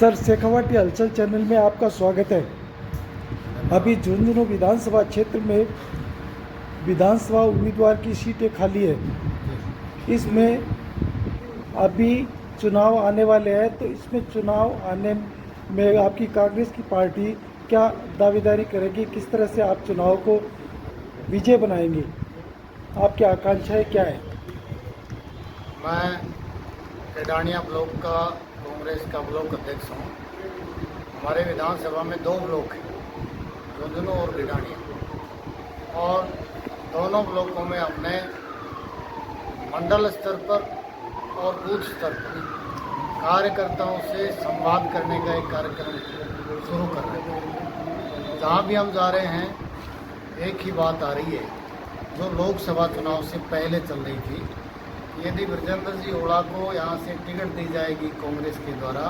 Sir, Shekhawati हलचल channel में आपका स्वागत है। अभी झुंझुनू विधानसभा क्षेत्र में विधानसभा उम्मीदवार की सीटें खाली है। इसमें अभी चुनाव आने वाले हैं, तो इसमें चुनाव आने में आपकी कांग्रेस की पार्टी क्या दावेदारी करेगी? किस तरह से आप चुनाव को विजय बनाएंगे? आपकी आकांक्षाएं क्या है? मैं केडानिया ब्लॉक का कांग्रेस का ब्लॉक अध्यक्ष हूँ। हमारे विधानसभा में 2 ब्लॉक हैं, झुंझुनू और केडानिया, और दोनों ब्लॉकों में हमने मंडल स्तर पर और बूथ स्तर पर कार्यकर्ताओं से संवाद करने का एक कार्यक्रम शुरू कर रहे हैं। जहाँ भी हम जा रहे हैं एक ही बात आ रही है जो लोकसभा चुनाव से पहले चल रही थी। यदि बृजेंद्र जी ओला को यहाँ से टिकट दी जाएगी कांग्रेस के द्वारा,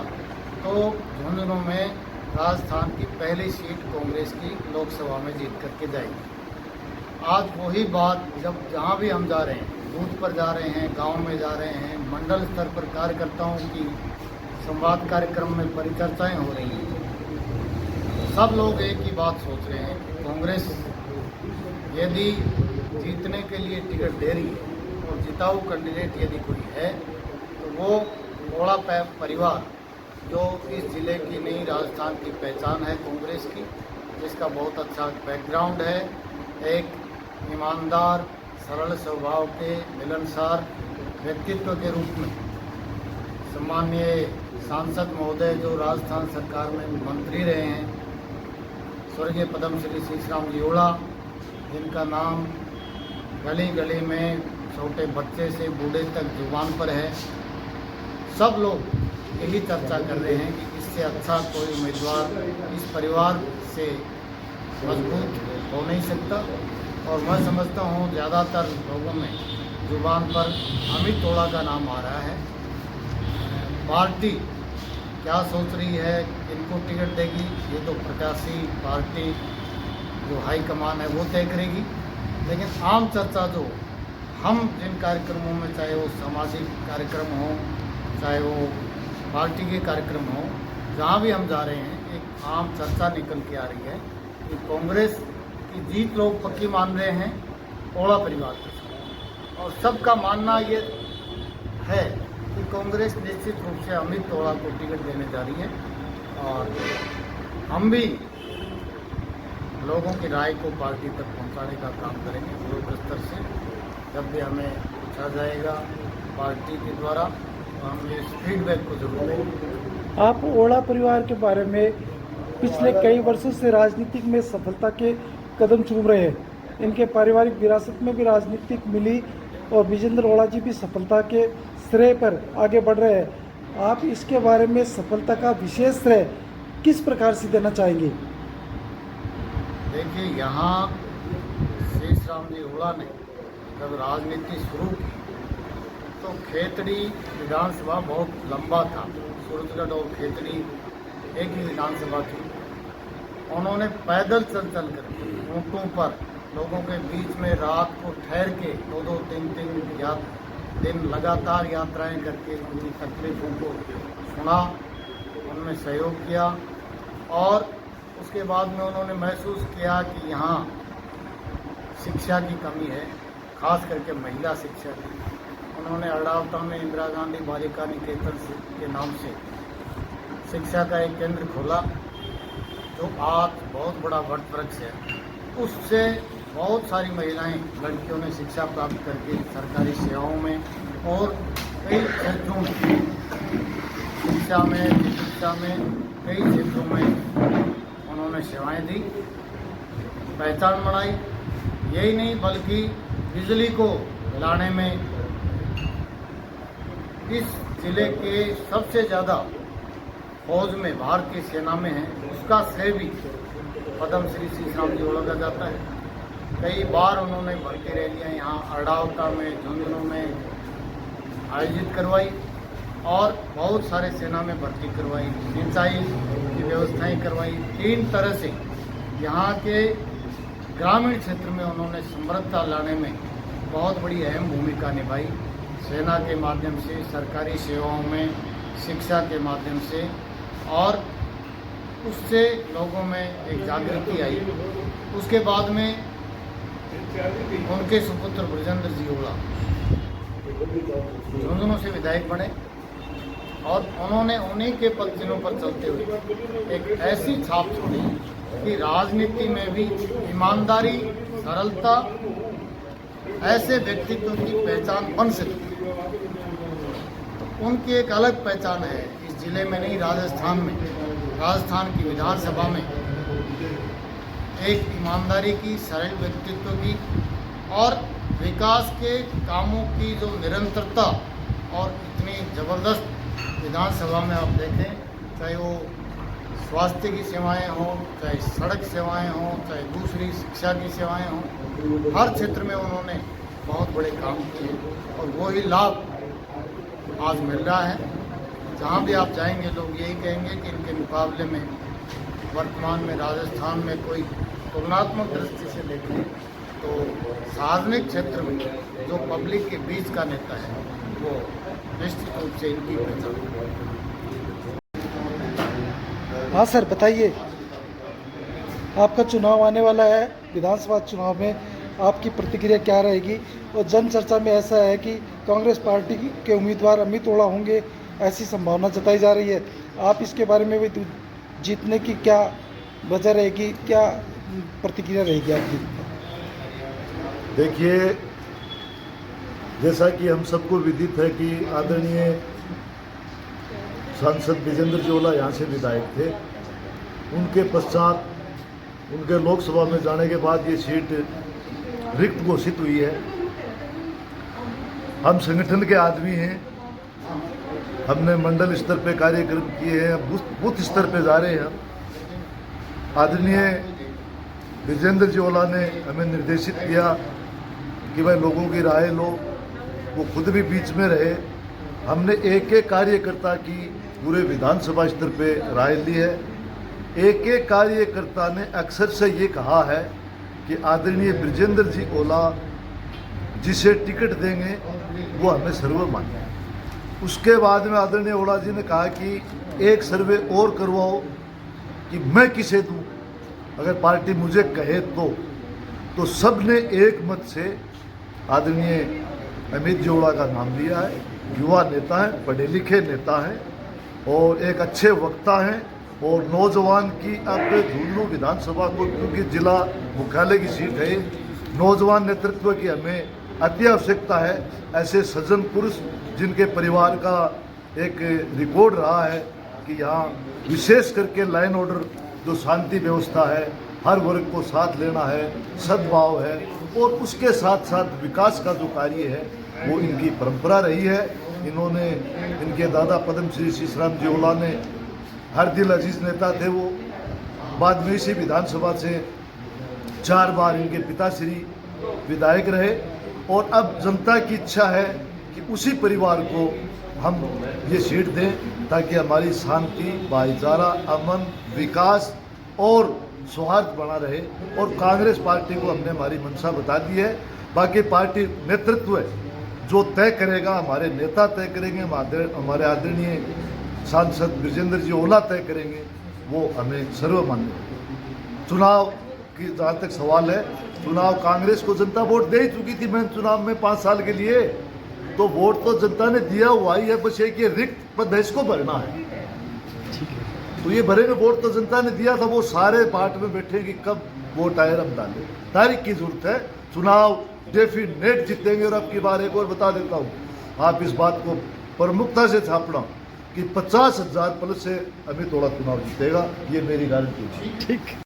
तो झुंझुनू में राजस्थान की पहली सीट कांग्रेस की लोकसभा में जीत करके जाएगी। आज वही बात जब जहाँ भी हम जा रहे हैं, बूथ पर जा रहे हैं, गांव में जा रहे हैं, मंडल स्तर पर कार्यकर्ताओं की संवाद कार्यक्रम में परिचर्चाएं हो रही हैं। सब लोग एक ही बात सोच रहे हैं कि कांग्रेस यदि जीतने के लिए टिकट दे रही है और जिताऊ कैंडिडेट यदि कोई है, तो वो ओला परिवार जो इस जिले की नई राजस्थान की पहचान है कांग्रेस की, जिसका बहुत अच्छा बैकग्राउंड है, एक ईमानदार सरल स्वभाव के मिलनसार व्यक्तित्व के रूप में सम्माननीय सांसद महोदय जो राजस्थान सरकार में मंत्री रहे हैं, स्वर्गीय पद्मश्री शीशराम जी ओला, जिनका नाम गली गली में छोटे बच्चे से बूढ़े तक जुबान पर है। सब लोग यही चर्चा कर रहे हैं कि इससे अच्छा कोई उम्मीदवार इस परिवार से मजबूत हो नहीं सकता। और मैं समझता हूँ ज़्यादातर लोगों में जुबान पर अमित ओला का नाम आ रहा है। पार्टी क्या सोच रही है, किनको टिकट देगी, ये तो प्रत्याशी पार्टी जो हाईकमान है वो तय करेगी। लेकिन आम चर्चा जो हम जिन कार्यक्रमों में, चाहे वो सामाजिक कार्यक्रम हो, चाहे वो पार्टी के कार्यक्रम हो, जहाँ भी हम जा रहे हैं, एक आम चर्चा निकल के आ रही है कि कांग्रेस की जीत लोग पक्की मान रहे हैं ओला परिवार के साथ। और सबका मानना ये है कि कांग्रेस निश्चित रूप से अमित ओला को टिकट देने जा रही है। और हम भी लोगों की राय को पार्टी तक पहुंचाने का काम करेंगे ब्लॉक स्तर से। जब भी हमें पूछा जाएगा पार्टी के द्वारा, तो हम इस फीडबैक को जरूर देंगे। आप ओला परिवार के बारे में पिछले कई वर्षों से राजनीतिक में सफलता के कदम चूम रहे हैं। इनके पारिवारिक विरासत में भी राजनीतिक मिली और विजेंद्र ओला जी भी सफलता के श्रेय पर आगे बढ़ रहे हैं। आप इसके बारे में सफलता का विशेष श्रेय किस प्रकार से देना चाहेंगे? देखिए, यहाँ शीशराम जी ओला ने जब राजनीति शुरू की तो खेतड़ी विधानसभा बहुत लंबा था, सूरजगढ़ और खेतड़ी एक ही विधानसभा थी। उन्होंने पैदल चल कर ऊँटों पर लोगों के बीच में रात को ठहर के 2-2, 3-3 दिन लगातार यात्राएं करके उनकी तकलीफों को सुना, उनमें सहयोग किया। और उसके बाद में उन्होंने महसूस किया कि यहाँ शिक्षा की कमी है, खास करके महिला शिक्षा की। उन्होंने अडावता में इंदिरा गांधी बालिका निकेतन के नाम से शिक्षा का एक केंद्र खोला, जो आज बहुत बड़ा वट वृक्ष है। उससे बहुत सारी महिलाएं, लड़कियों ने शिक्षा प्राप्त करके सरकारी सेवाओं में और कई क्षेत्रों में, शिक्षा में, चिकित्सा में, कई क्षेत्रों में उन्होंने सेवाएं दी, पहचान बनाई। यही नहीं बल्कि बिजली को लाने में इस जिले के सबसे ज़्यादा फौज में भारतीय सेना में है, उसका श्रेय भी पद्मश्री शीशराम जी ओला का जाता है। कई बार उन्होंने भर्ती रैलियाँ यहाँ अडावता में, झुंझुनू में आयोजित करवाई और बहुत सारे सेना में भर्ती करवाई, सिंचाई की व्यवस्थाएं करवाई। 3 तरह से यहाँ के ग्रामीण क्षेत्र में उन्होंने समृद्धता लाने में बहुत बड़ी अहम भूमिका निभाई। सेना के माध्यम से, सरकारी सेवाओं में, शिक्षा के माध्यम से और उससे लोगों में एक जागृति आई। उसके बाद में उनके सुपुत्र ब्रजेंद्र जी ओला झुंझुनू से विधायक बने और उन्होंने उन्हीं के पद चिन्हों पर चलते हुए एक ऐसी छाप छोड़ी कि राजनीति में भी ईमानदारी, सरलता, ऐसे व्यक्तित्व की पहचान बन सकती है। तो उनकी एक अलग पहचान है इस जिले में नहीं, राजस्थान में, राजस्थान की विधानसभा में एक ईमानदारी की, सरल व्यक्तित्व की और विकास के कामों की जो निरंतरता और इतनी ज़बरदस्त विधानसभा में आप देखें, चाहे वो स्वास्थ्य की सेवाएं हों, चाहे सड़क सेवाएं हों, चाहे दूसरी शिक्षा की सेवाएं हों, हर क्षेत्र में उन्होंने बहुत बड़े काम किए और वही लाभ आज मिल रहा है। जहाँ भी आप जाएंगे लोग यही कहेंगे कि इनके मुकाबले में वर्तमान में राजस्थान में कोई तुलनात्मक दृष्टि से देखें तो सार्वजनिक क्षेत्र में जो पब्लिक के बीच का नेता है वो निश्चित रूप से इनकी पहचान। हाँ सर, बताइए, आपका चुनाव आने वाला है, विधानसभा चुनाव में आपकी प्रतिक्रिया क्या रहेगी? और जन चर्चा में ऐसा है कि कांग्रेस पार्टी के उम्मीदवार अमित ओला होंगे, ऐसी संभावना जताई जा रही है। आप इसके बारे में भी जीतने की क्या वजह रहेगी, क्या प्रतिक्रिया रहेगी आपकी? देखिए, जैसा कि हम सबको विदित है कि आदरणीय सांसद ब्रजेंद्र जी ओला यहाँ से विधायक थे। उनके पश्चात उनके लोकसभा में जाने के बाद ये सीट रिक्त घोषित हुई है। हम संगठन के आदमी हैं, हमने मंडल स्तर पे कार्यक्रम किए हैं, बूथ स्तर पे जा रहे हैं। आदरणीय ब्रजेंद्र जी ओला ने हमें निर्देशित किया कि भाई लोगों की राय लो, वो खुद भी बीच में रहे। हमने एक एक कार्यकर्ता की पूरे विधानसभा स्तर पे राय ली है। एक एक कार्यकर्ता ने अक्सर से ये कहा है कि आदरणीय ब्रजेंद्र जी ओला जिसे टिकट देंगे वो हमें सर्वमान्य है। उसके बाद में आदरणीय ओला जी ने कहा कि एक सर्वे और करवाओ कि मैं किसे दूं, अगर पार्टी मुझे कहे तो सब ने एक मत से आदरणीय अमित जी ओला का नाम लिया है। युवा नेता हैं, पढ़े लिखे नेता हैं और एक अच्छे वक्ता हैं और नौजवान की अब झुंझुनू विधानसभा को, क्योंकि जिला मुख्यालय की सीट है, नौजवान नेतृत्व की हमें अति आवश्यकता है। ऐसे सज्जन पुरुष जिनके परिवार का एक रिकॉर्ड रहा है कि यहाँ विशेष करके लाइन ऑर्डर जो शांति व्यवस्था है, हर वर्ग को साथ लेना है, सद्भाव है और उसके साथ साथ विकास का जो कार्य है वो इनकी परंपरा रही है। इन्होंने, इनके दादा पद्म श्री शीशराम जी ओला ने हर दिल अजीज नेता थे। वो बाद में इसी विधानसभा से 4 बार इनके पिताश्री विधायक रहे और अब जनता की इच्छा है कि उसी परिवार को हम ये सीट दें ताकि हमारी शांति, भाईचारा, अमन, विकास और सौहार्द बना रहे। और कांग्रेस पार्टी को हमने हमारी मंशा बता दी है। बाकी पार्टी नेतृत्व जो तय करेगा, हमारे नेता तय करेंगे, हमारे आदरणीय सांसद ब्रजेंद्र जी ओला तय करेंगे, वो हमें सर्वमान्य है। चुनाव की जहाँ तक सवाल है, चुनाव कांग्रेस को जनता वोट दे चुकी थी। मैं चुनाव में 5 साल के लिए, तो वोट तो जनता ने दिया हुआ ही है, बस एक ये रिक्त पद है, इसको भरना है। तो ये भरे में वोट तो जनता ने दिया था, वो सारे बाट में बैठे कि कब वोट आए, हम डालें। तारीख की जरूरत है। चुनाव डेफिनेट जीतेंगे। और अब की बार एक और बता देता हूँ, आप इस बात को प्रमुखता से छापना कि 50,000 प्लस से अमित ओला चुनाव जीतेगा, ये मेरी गारंटी है। ठीक।